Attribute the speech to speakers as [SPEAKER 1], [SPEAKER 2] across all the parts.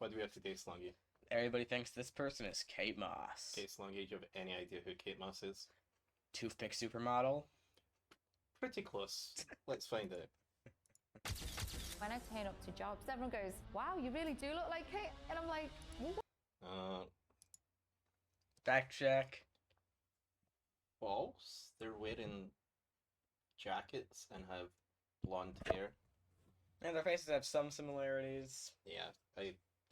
[SPEAKER 1] What do we have today, Slongi?
[SPEAKER 2] Everybody thinks this person is Kate Moss.
[SPEAKER 1] Okay, Slongi, do you have any idea who Kate Moss is?
[SPEAKER 2] Toothpick supermodel.
[SPEAKER 1] Pretty close. Let's find out.
[SPEAKER 3] When I turn up to jobs, everyone goes, wow, you really do look like Kate. And I'm like, what?
[SPEAKER 2] Fact check.
[SPEAKER 1] False. They're wearing jackets and have blonde hair.
[SPEAKER 2] And their faces have some similarities.
[SPEAKER 1] Yeah,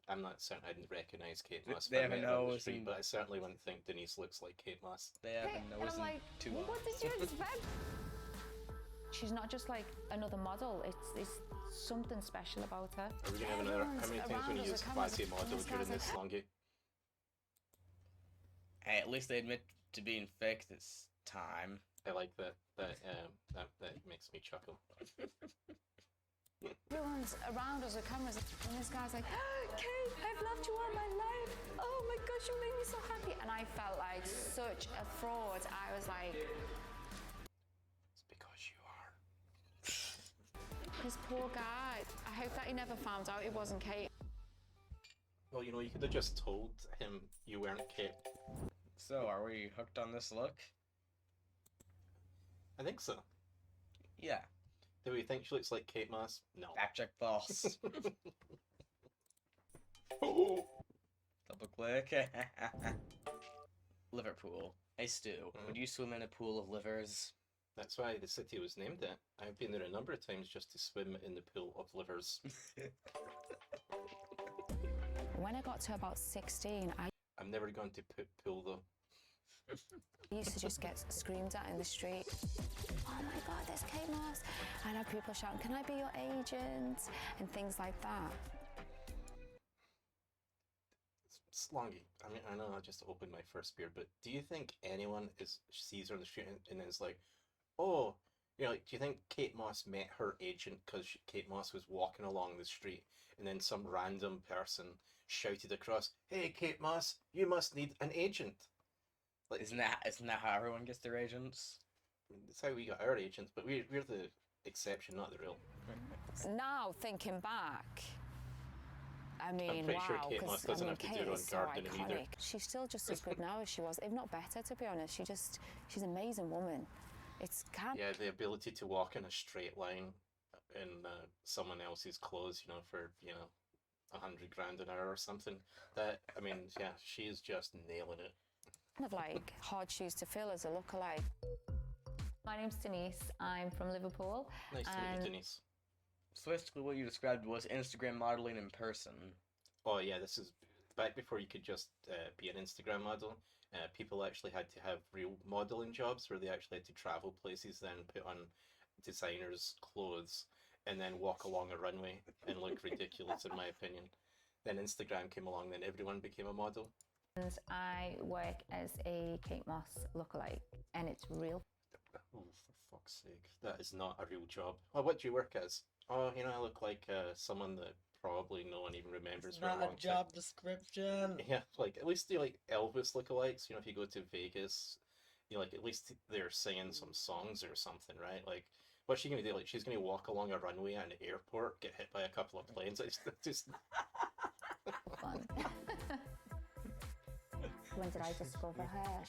[SPEAKER 1] I'm not certain I'd recognize Kate Moss.
[SPEAKER 2] They
[SPEAKER 1] if I
[SPEAKER 2] have a
[SPEAKER 1] met her on the
[SPEAKER 2] nose
[SPEAKER 1] street,
[SPEAKER 2] and-
[SPEAKER 1] but I certainly wouldn't think Denise looks like Kate Moss.
[SPEAKER 2] They have a
[SPEAKER 3] And
[SPEAKER 2] nose
[SPEAKER 3] I'm
[SPEAKER 2] and
[SPEAKER 3] like,
[SPEAKER 2] two
[SPEAKER 3] what
[SPEAKER 2] eyes.
[SPEAKER 3] did you expect? She's not just like another model. It's something special about her.
[SPEAKER 1] Are we gonna have another? How many times when you use quasi model during this, Slongi?
[SPEAKER 2] Hey, at least they admit to being fake this time.
[SPEAKER 1] I like that. That makes me chuckle.
[SPEAKER 3] Everyone's around us with cameras, and this guy's like, oh, Kate, I've loved you all my life. Oh my gosh, you made me so happy. And I felt like such a fraud. I was like,
[SPEAKER 1] It's because you are.
[SPEAKER 3] this poor guy. I hope that he never found out it wasn't Kate.
[SPEAKER 1] Well, you know, you could have just told him you weren't Kate.
[SPEAKER 2] So, are we hooked on this look?
[SPEAKER 1] I think so.
[SPEAKER 2] Yeah.
[SPEAKER 1] Do we think she looks like Kate Moss? No.
[SPEAKER 2] Fact check false.
[SPEAKER 1] Oh.
[SPEAKER 2] Double click. Liverpool. Hey Stu, would you swim in a pool of livers?
[SPEAKER 1] That's why the city was named that. I've been there a number of times just to swim in the pool of livers.
[SPEAKER 3] When I got to about 16, I
[SPEAKER 1] I'm never going to pool though.
[SPEAKER 3] used to just get screamed at in the street. Oh my God, there's Kate Moss. And I had people shouting, can I be your agent? And things like that.
[SPEAKER 1] Slongi, I mean, I know I just opened my first beer, but do you think anyone sees her on the street and is like, oh, you know, like, do you think Kate Moss met her agent because Kate Moss was walking along the street and then some random person shouted across, hey, Kate Moss, you must need an agent? Like,
[SPEAKER 2] Isn't that how everyone gets their agents?
[SPEAKER 1] that's how we got our agents, but we're the exception, not the rule.
[SPEAKER 3] Now, thinking back, I mean,
[SPEAKER 1] pretty sure
[SPEAKER 3] wow,
[SPEAKER 1] Kate Moss
[SPEAKER 3] because
[SPEAKER 1] doesn't
[SPEAKER 3] I
[SPEAKER 1] have
[SPEAKER 3] mean,
[SPEAKER 1] to do
[SPEAKER 3] Kate
[SPEAKER 1] her own
[SPEAKER 3] is so
[SPEAKER 1] gardening either.
[SPEAKER 3] iconic. She's still just as good now as she was, if not better, to be honest. She's an amazing woman. It's kind
[SPEAKER 1] Yeah, the ability to walk in a straight line in someone else's clothes, you know, for, you know, 100 grand an hour or something. That, I mean, yeah, she is just nailing it.
[SPEAKER 3] of like hard shoes to fill as a lookalike.
[SPEAKER 4] My name's Denise. I'm from Liverpool.
[SPEAKER 1] Nice to meet you, Denise.
[SPEAKER 2] So basically what you described was Instagram modeling in person.
[SPEAKER 1] Oh yeah, this is back before you could just be an Instagram model. People actually had to have real modeling jobs where they actually had to travel places, then put on designers' clothes, and then walk along a runway and look ridiculous, in my opinion. Then Instagram came along, then everyone became a model.
[SPEAKER 4] And I work as a Kate Moss lookalike, and it's real.
[SPEAKER 1] Oh, for fuck's sake. That is not a real job. Oh, what do you work as? Oh, you know, I look like someone that probably no one even remembers for a long time.
[SPEAKER 2] description.
[SPEAKER 1] Yeah, like, at least do like Elvis lookalikes. You know, if you go to Vegas, you know, like, at least they're singing some songs or something, right? Like, what's she gonna do? Like, she's gonna walk along a runway at an airport, get hit by a couple of planes. It's just...
[SPEAKER 4] Fun.
[SPEAKER 3] When did I discover her?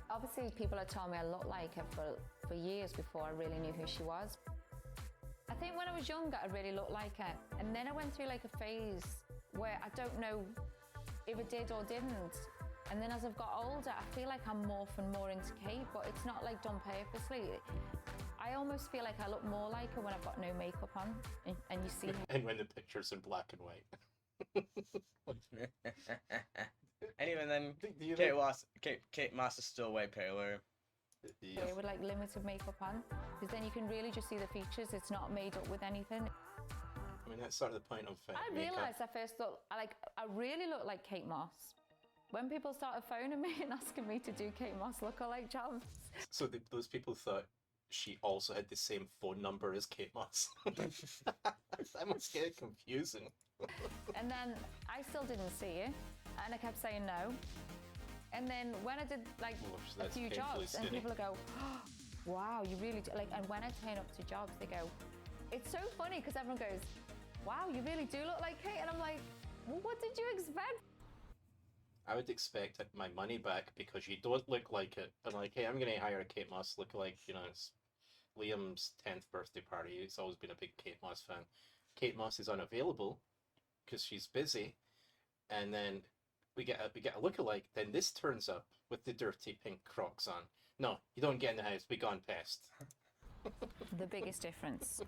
[SPEAKER 4] Obviously, people had told me I looked like her for years before I really knew who she was. I think when I was younger, I really looked like her. And then I went through like a phase where I don't know if it did or didn't. And then as I've got older, I feel like I'm morphing more into Kate, but it's not like done purposely. I almost feel like I look more like her when I've got no makeup on and you see her.
[SPEAKER 1] And when the picture's in black and white.
[SPEAKER 2] And even then,
[SPEAKER 1] Do you
[SPEAKER 2] Kate Moss is still way paler.
[SPEAKER 1] Yeah.
[SPEAKER 4] With like limited makeup on, because then you can really just see the features. It's not made up with anything.
[SPEAKER 1] I mean, that's sort of the point of
[SPEAKER 4] I
[SPEAKER 1] makeup.
[SPEAKER 4] realised I first thought, I really look like Kate Moss. When people started phoning me and asking me to do Kate Moss lookalike jobs.
[SPEAKER 1] So those people thought she also had the same phone number as Kate Moss. That must get confusing.
[SPEAKER 4] And then I still didn't see it, and I kept saying no. And then when I did like
[SPEAKER 1] Oh,
[SPEAKER 4] a
[SPEAKER 1] that's
[SPEAKER 4] few
[SPEAKER 1] painfully
[SPEAKER 4] jobs, and
[SPEAKER 1] skinny.
[SPEAKER 4] people would go, oh, wow, you really do. Like, and when I turn up to jobs, they go, it's so funny because everyone goes, wow, you really do look like Kate. And I'm like, well, what did you expect?
[SPEAKER 1] I would expect my money back because you don't look like it. I'm like, hey, I'm gonna hire a Kate Moss lookalike. You know, it's Liam's 10th birthday party. He's always been a big Kate Moss fan. Kate Moss is unavailable because she's busy, and then we get a lookalike. Then this turns up with the dirty pink Crocs on. No, you don't get in the house. Be gone past.
[SPEAKER 4] The biggest difference.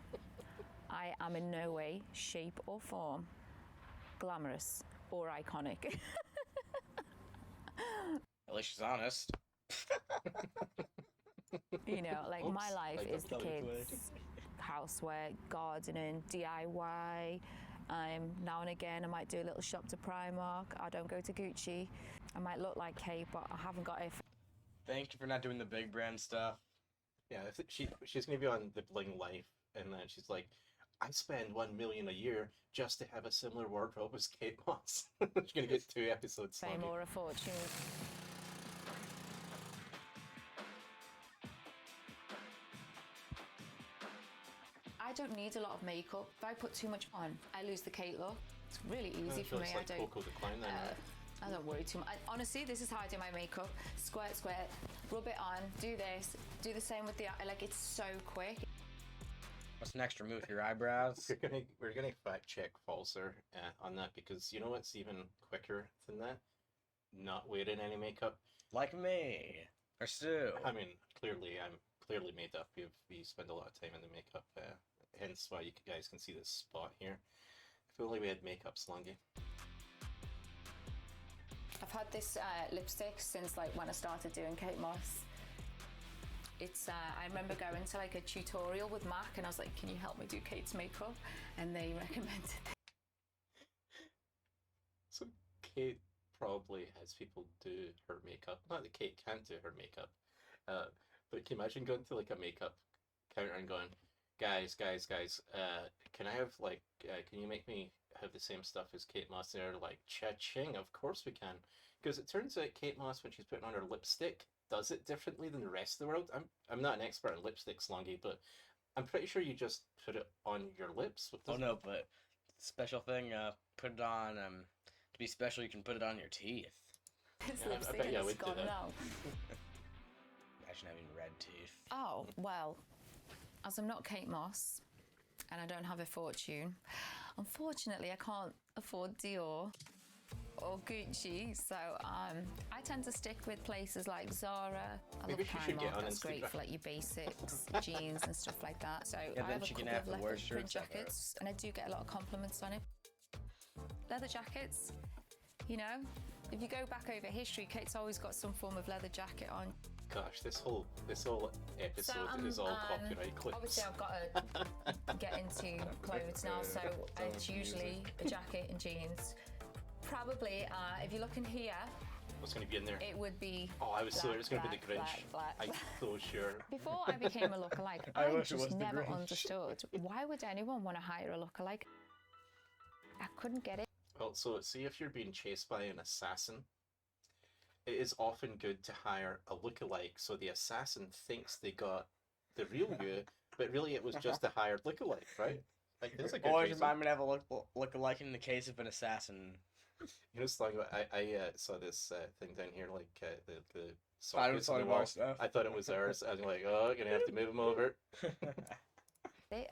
[SPEAKER 4] I am in no way, shape, or form glamorous or iconic.
[SPEAKER 2] At least she's honest.
[SPEAKER 4] You know, like my
[SPEAKER 1] Oops,
[SPEAKER 4] life
[SPEAKER 1] I
[SPEAKER 4] is the
[SPEAKER 2] totally
[SPEAKER 4] kids, housework, gardening, DIY. Now and again, I might do a little shop to Primark. I don't go to Gucci. I might look like Kate, but I haven't got it.
[SPEAKER 2] Thank you for not doing the big brand stuff.
[SPEAKER 1] Yeah, she's gonna be on the Bling Life, and then she's like, I spend 1 million a year just to have a similar wardrobe as Kate Moss. She's gonna get 2 episodes.
[SPEAKER 4] Fame
[SPEAKER 1] Slongi.
[SPEAKER 4] or a fortune. I don't need a lot of makeup. If I put too much on, I lose the Kate look. It's really easy for me.
[SPEAKER 1] Like
[SPEAKER 4] I don't.
[SPEAKER 1] Coco Decline then, right?
[SPEAKER 4] I don't worry too much. Honestly, this is how I do my makeup. Squirt, squirt, rub it on, do this, do the same with the eye. Like, it's so quick.
[SPEAKER 2] What's an extra move with your eyebrows?
[SPEAKER 1] We're gonna fact check Falser on that, because you know what's even quicker than that? Not wearing any makeup.
[SPEAKER 2] Like me. Or Stu.
[SPEAKER 1] I mean, I'm clearly made up. We spend a lot of time in the makeup, hence why you guys can see this spot here. If only we had makeup, Slongi.
[SPEAKER 4] I've had this lipstick since like when I started doing Kate Moss. It's I remember going to like a tutorial with Mac, and I was like, can you help me do Kate's makeup? And they recommended it.
[SPEAKER 1] So Kate probably has people do her makeup. Not that Kate can't do her makeup, but can you imagine going to like a makeup counter and going, guys, can I have like, can you make me have the same stuff as Kate Moss? And they're like, cha-ching, of course we can. Because it turns out Kate Moss, when she's putting on her lipstick, does it differently than the rest of the world. I'm not an expert in lipstick, Slongi, but I'm pretty sure you just put it on your lips.
[SPEAKER 2] Oh no, but special thing, put it on, to be special, you can put it on your teeth.
[SPEAKER 4] This
[SPEAKER 1] Yeah, I
[SPEAKER 4] lipstick
[SPEAKER 1] bet you I
[SPEAKER 4] is
[SPEAKER 1] would do
[SPEAKER 4] gone
[SPEAKER 1] that.
[SPEAKER 4] now.
[SPEAKER 2] Imagine having red teeth.
[SPEAKER 4] Oh, well, as I'm not Kate Moss and I don't have a fortune, unfortunately I can't afford Dior or Gucci, so I tend to stick with places like Zara. I
[SPEAKER 1] Maybe
[SPEAKER 4] love
[SPEAKER 1] she should get
[SPEAKER 4] Primark,
[SPEAKER 1] on
[SPEAKER 4] that's great
[SPEAKER 1] Instagram.
[SPEAKER 4] for like your basics, jeans and stuff like that. So
[SPEAKER 2] Yeah,
[SPEAKER 4] I
[SPEAKER 2] then
[SPEAKER 4] have a
[SPEAKER 2] she can
[SPEAKER 4] couple
[SPEAKER 2] have
[SPEAKER 4] of
[SPEAKER 2] the worst
[SPEAKER 4] leopard print
[SPEAKER 2] shirts ever.
[SPEAKER 4] jackets, and I do get a lot of compliments on it. Leather jackets, you know, if you go back over history, Kate's always got some form of leather jacket on.
[SPEAKER 1] Gosh, this whole episode is all copyright clips.
[SPEAKER 4] Obviously, I've got to get into clothes now, so it's usually a jacket and jeans. Probably, if you're looking here,
[SPEAKER 1] What's going to be in there?
[SPEAKER 4] it would be.
[SPEAKER 1] Oh, I was so it was going to be the Grinch.
[SPEAKER 4] Black.
[SPEAKER 1] I'm so sure.
[SPEAKER 4] Before I became a lookalike,
[SPEAKER 2] I
[SPEAKER 4] I
[SPEAKER 2] wish it was
[SPEAKER 4] just
[SPEAKER 2] the
[SPEAKER 4] never
[SPEAKER 2] Grinch.
[SPEAKER 4] understood why would anyone want to hire a lookalike. I couldn't get it.
[SPEAKER 1] Well, so see, if you're being chased by an assassin, it is often good to hire a lookalike, so the assassin thinks they got the real you, but really it was just a hired lookalike, right? Like, that's a good
[SPEAKER 2] Always
[SPEAKER 1] reason.
[SPEAKER 2] remind me to have a look-alike in the case of an assassin.
[SPEAKER 1] You know, it's like I saw this thing down here, like the
[SPEAKER 2] I don't
[SPEAKER 1] sockets on the
[SPEAKER 2] of
[SPEAKER 1] wall.
[SPEAKER 2] our stuff.
[SPEAKER 1] I thought it was ours. I was like, oh, gonna have to move them over.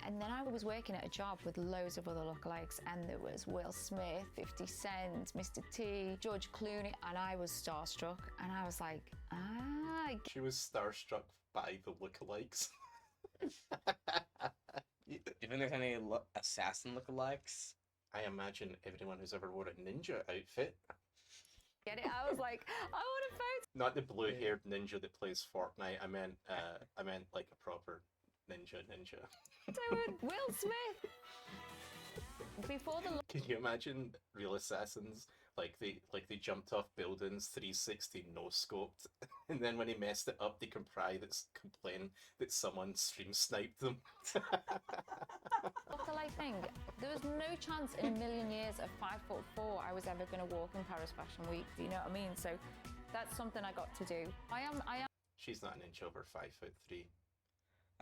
[SPEAKER 4] And then I was working at a job with loads of other lookalikes, and there was Will Smith, 50 Cent, Mr. T, George Clooney, and I was starstruck, and I was like,
[SPEAKER 1] She was starstruck by the lookalikes.
[SPEAKER 2] Do you think there's any assassin lookalikes?
[SPEAKER 1] I imagine everyone who's ever worn a ninja outfit,
[SPEAKER 4] get it? I was like, I want a photo.
[SPEAKER 1] not the blue-haired ninja that plays Fortnite. I meant like a proper ninja.
[SPEAKER 4] With Will Smith. Before the
[SPEAKER 1] Can you imagine real assassins? Like they jumped off buildings 360 no scoped, and then when he messed it up, they complain that someone stream sniped them.
[SPEAKER 4] lookalike thing, there was no chance in a million years at 5'4" I was ever going to walk in Paris Fashion Week. Do you know what I mean? So that's something I got to do. I am.
[SPEAKER 1] She's not an inch over 5'3".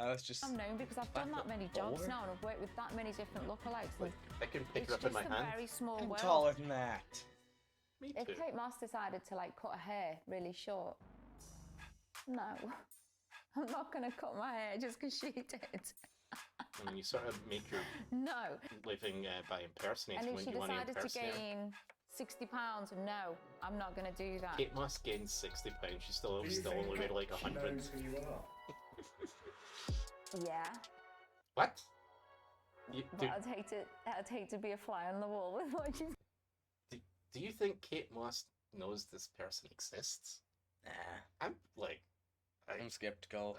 [SPEAKER 2] I was just.
[SPEAKER 4] I'm known because I've done that many jobs now, and I've worked with that many different lookalikes.
[SPEAKER 1] Like, I can pick
[SPEAKER 4] It's
[SPEAKER 1] her up in
[SPEAKER 4] just
[SPEAKER 1] my
[SPEAKER 4] a
[SPEAKER 1] hand.
[SPEAKER 4] very small
[SPEAKER 2] I'm
[SPEAKER 4] world.
[SPEAKER 2] taller than that.
[SPEAKER 1] Me
[SPEAKER 4] If
[SPEAKER 1] too.
[SPEAKER 4] Kate Moss decided to like cut her hair really short, no, I'm not gonna cut my hair just because she did.
[SPEAKER 1] I mean, you sort of make your
[SPEAKER 4] No.
[SPEAKER 1] living by impersonating
[SPEAKER 4] And if
[SPEAKER 1] when
[SPEAKER 4] she
[SPEAKER 1] you want to
[SPEAKER 4] decided to
[SPEAKER 1] impersonate her.
[SPEAKER 4] gain 60 pounds, no, I'm not gonna do that.
[SPEAKER 1] Kate Moss gained 60 pounds. She's still
[SPEAKER 5] Do you
[SPEAKER 1] only
[SPEAKER 5] think
[SPEAKER 1] weighed like
[SPEAKER 5] she
[SPEAKER 1] 100.
[SPEAKER 5] knows who you are?
[SPEAKER 4] Yeah,
[SPEAKER 1] What? You,
[SPEAKER 4] but I'd hate to be a fly on the wall with what she's.
[SPEAKER 1] do you think Kate Moss knows this person exists?
[SPEAKER 2] Nah,
[SPEAKER 1] I'm like,
[SPEAKER 2] I'm skeptical.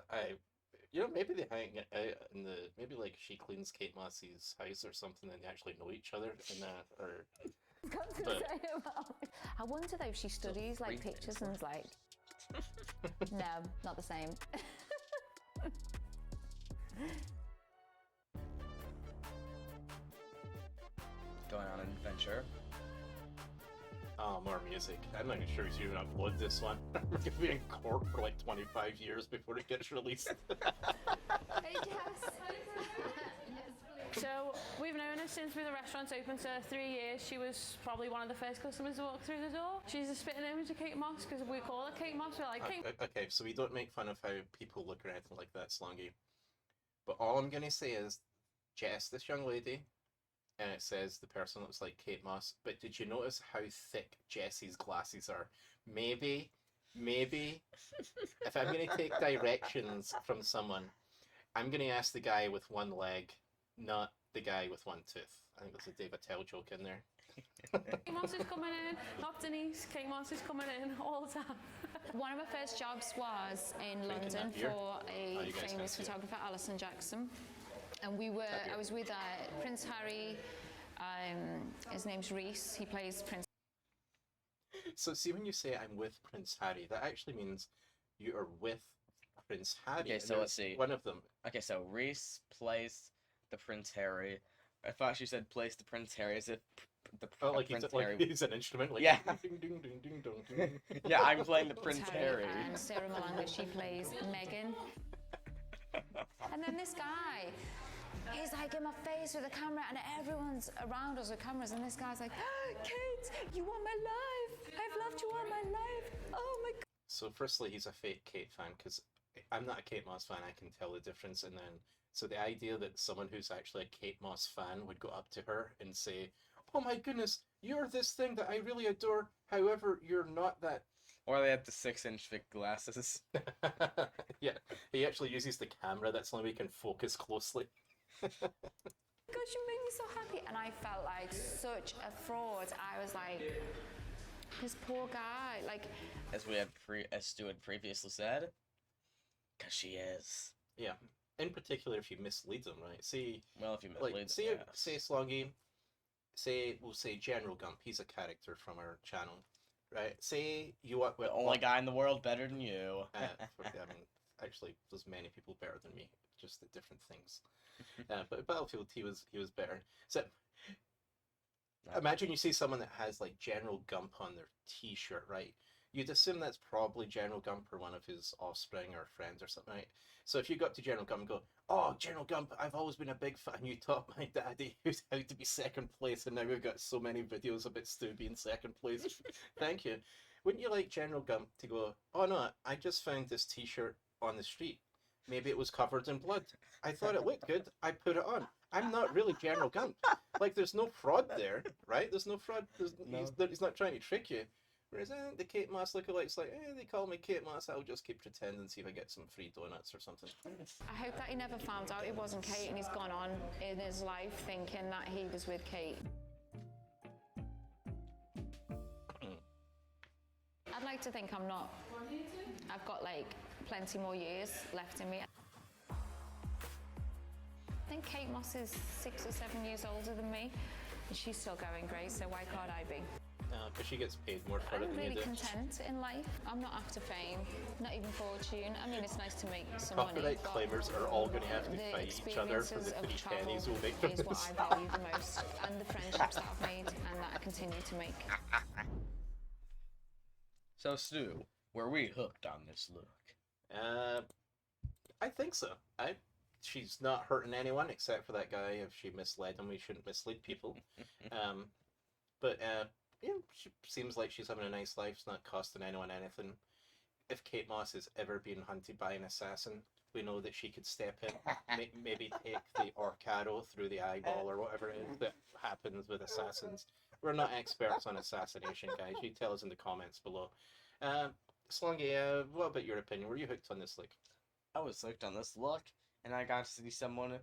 [SPEAKER 1] maybe they hang out in the, maybe like she cleans Kate Moss's house or something and they actually know each other and or
[SPEAKER 4] Got to
[SPEAKER 1] But-
[SPEAKER 4] say about it. I wonder though if she studies like
[SPEAKER 2] free
[SPEAKER 4] pictures
[SPEAKER 2] things,
[SPEAKER 4] and is like, no, not the same.
[SPEAKER 2] Going on an adventure.
[SPEAKER 1] oh, more music. I'm not even sure if you even upload this one. We're gonna be in court for like 25 years before it gets released.
[SPEAKER 3] Hey, Jess.
[SPEAKER 6] So we've known her since the restaurant's open, so 3 years. She was probably one of the first customers to walk through the door. She's a spitting image of Kate Moss because we call her Kate Moss. We're like, Kate.
[SPEAKER 1] Okay, so we don't make fun of how people look or anything like that, Slongi. But all I'm gonna say is, Jess, this young lady, and it says the person looks like Kate Moss. But did you notice how thick Jessie's glasses are? Maybe, if I'm gonna take directions from someone, I'm gonna ask the guy with one leg, not the guy with one tooth. I think there's a Dave Attell joke in there.
[SPEAKER 6] Kate Moss is coming in, not Denise. Kate Moss is coming in all the time.
[SPEAKER 3] One of my first jobs was in
[SPEAKER 1] Drinking
[SPEAKER 3] London
[SPEAKER 1] that beer?
[SPEAKER 3] for
[SPEAKER 1] Oh,
[SPEAKER 3] a
[SPEAKER 1] you guys
[SPEAKER 3] famous
[SPEAKER 1] can't see it.
[SPEAKER 3] photographer, Alison Jackson. And I was with Prince Harry, his name's Reese, he plays Prince.
[SPEAKER 1] So see, when you say I'm with Prince Harry, that actually means you are with Prince Harry.
[SPEAKER 2] Okay,
[SPEAKER 1] and
[SPEAKER 2] so let's
[SPEAKER 1] there's
[SPEAKER 2] see.
[SPEAKER 1] One of them.
[SPEAKER 2] Okay, so Reese plays the Prince Harry. I thought she said plays the Prince Harry as if the
[SPEAKER 1] Oh, like
[SPEAKER 2] Prince
[SPEAKER 1] he's
[SPEAKER 2] Harry.
[SPEAKER 1] like he's an instrument. Like
[SPEAKER 2] Yeah.
[SPEAKER 1] Ding ding ding ding dong ding.
[SPEAKER 2] Yeah, I'm playing the Prince Harry.
[SPEAKER 3] And Sarah Malanga, she plays Megan. And then this guy, he's like in my face with a camera, and everyone's around us with cameras, and this guy's like, Kate, you are my life. I've loved you all my life. Oh my God.
[SPEAKER 1] So firstly, he's a fake Kate fan because I'm not a Kate Moss fan. I can tell the difference. And then, so the idea that someone who's actually a Kate Moss fan would go up to her and say, "Oh my goodness, you're this thing that I really adore. However, you're not that."
[SPEAKER 2] Or they have the 6-inch thick glasses.
[SPEAKER 1] Yeah, he actually uses the camera. That's the only way he can focus closely.
[SPEAKER 3] Gosh, you made me so happy. And I felt like such a fraud. I was like, this poor guy, like,
[SPEAKER 2] As Stu had previously said. Because she is.
[SPEAKER 1] Yeah. In particular, if you mislead them, right? See,
[SPEAKER 2] Well, if you
[SPEAKER 1] like,
[SPEAKER 2] mislead
[SPEAKER 1] say,
[SPEAKER 2] them,
[SPEAKER 1] say Slongi, we'll say General Gump. He's a character from our channel, right? Say you want
[SPEAKER 2] The only guy in the world better than you.
[SPEAKER 1] I mean, actually, there's many people better than me, just at different things. But Battlefield, he was better. So imagine you see someone that has like General Gump on their T-shirt, right? You'd assume that's probably General Gump or one of his offspring or friends or something, right? So if you got to General Gump and go, "Oh, General Gump, I've always been a big fan. You taught my daddy how to be second place, and now we've got so many videos about Stu being second place. Thank you." Wouldn't you like General Gump to go, "Oh no, I just found this T-shirt on the street. Maybe it was covered in blood. I thought it looked good. I put it on. I'm not really General Gump." Like, there's no fraud there, right? There's no fraud. He's not trying to trick you. Whereas the Kate Moss lookalikes like, they call me Kate Moss, I'll just keep pretending and see if I get some free donuts or something.
[SPEAKER 3] I hope that he never found out it wasn't Kate and he's gone on in his life thinking that he was with Kate. I'd like to think I'm not. I've got like plenty more years left in me. I think Kate Moss is 6 or 7 years older than me, and she's still going great, so why can't I be?
[SPEAKER 1] Because she gets paid more for it
[SPEAKER 3] I'm
[SPEAKER 1] than
[SPEAKER 3] really
[SPEAKER 1] you do.
[SPEAKER 3] content in life. I'm not after fame, not even fortune. I mean, it's nice to make some money.
[SPEAKER 1] Copyright
[SPEAKER 3] but
[SPEAKER 1] claimers are all going to have to
[SPEAKER 3] the
[SPEAKER 1] fight each other for the
[SPEAKER 3] experiences of
[SPEAKER 1] 3
[SPEAKER 3] travel
[SPEAKER 1] pennies we'll make from
[SPEAKER 3] is what
[SPEAKER 1] this.
[SPEAKER 3] I value the most, and the friendships that I've made and that I continue to make.
[SPEAKER 2] So, Stu, were we hooked on this look?
[SPEAKER 1] I think so. she's not hurting anyone except for that guy. If she misled him, we shouldn't mislead people. But she seems like she's having a nice life. It's not costing anyone anything. If Kate Moss has ever been hunted by an assassin, we know that she could step in, maybe take the orc arrow through the eyeball or whatever it is that happens with assassins. We're not experts on assassination, guys. You tell us in the comments below. Slongi, what about your opinion? Were you hooked on this look?
[SPEAKER 2] I was hooked on this look, and I got to see someone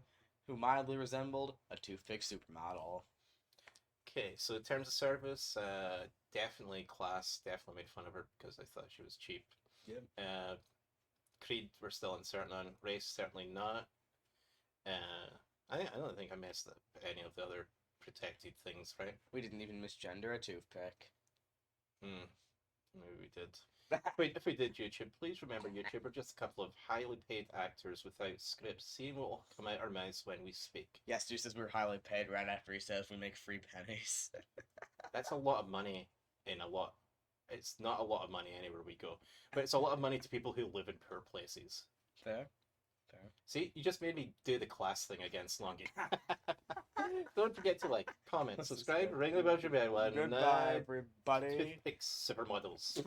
[SPEAKER 2] who mildly resembled a toothpick supermodel.
[SPEAKER 1] Okay, so in terms of service, definitely class. Definitely made fun of her because I thought she was cheap.
[SPEAKER 2] Yep.
[SPEAKER 1] Creed, we're still uncertain on. Race, certainly not. I don't think I missed any of the other protected things, right?
[SPEAKER 2] We didn't even misgender a toothpick.
[SPEAKER 1] Maybe we did. If we did YouTube, please remember YouTube are just a couple of highly paid actors without scripts, seeing what will come out our mouths when we speak.
[SPEAKER 2] Yes, Stu says we're highly paid right after he says we make free pennies.
[SPEAKER 1] That's a lot of money in a lot. It's not a lot of money anywhere we go, but it's a lot of money to people who live in poor places.
[SPEAKER 2] Fair.
[SPEAKER 1] See, you just made me do the class thing again, Slongi. Don't forget to like, comment, subscribe, ring the bell, and
[SPEAKER 2] Goodbye, everybody.
[SPEAKER 1] toothpick supermodels.